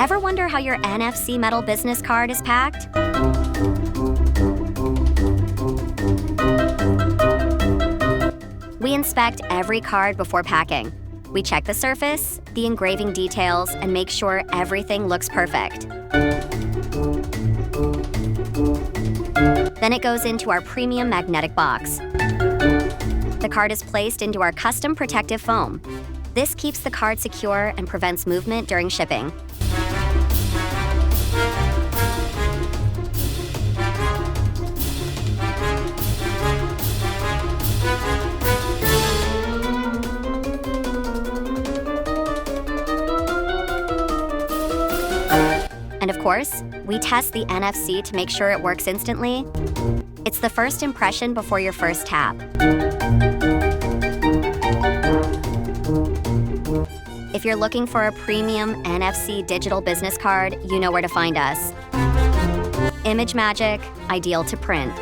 Ever wonder how your NFC metal business card is packed? We inspect every card before packing. We check the surface, the engraving details, and make sure everything looks perfect. Then it goes into our premium magnetic box. The card is placed into our custom protective foam. This keeps the card secure and prevents movement during shipping. And of course, we test the NFC to make sure it works instantly. It's the first impression before your first tap. If you're looking for a premium NFC digital business card, you know where to find us. Image Magic, ideal to print.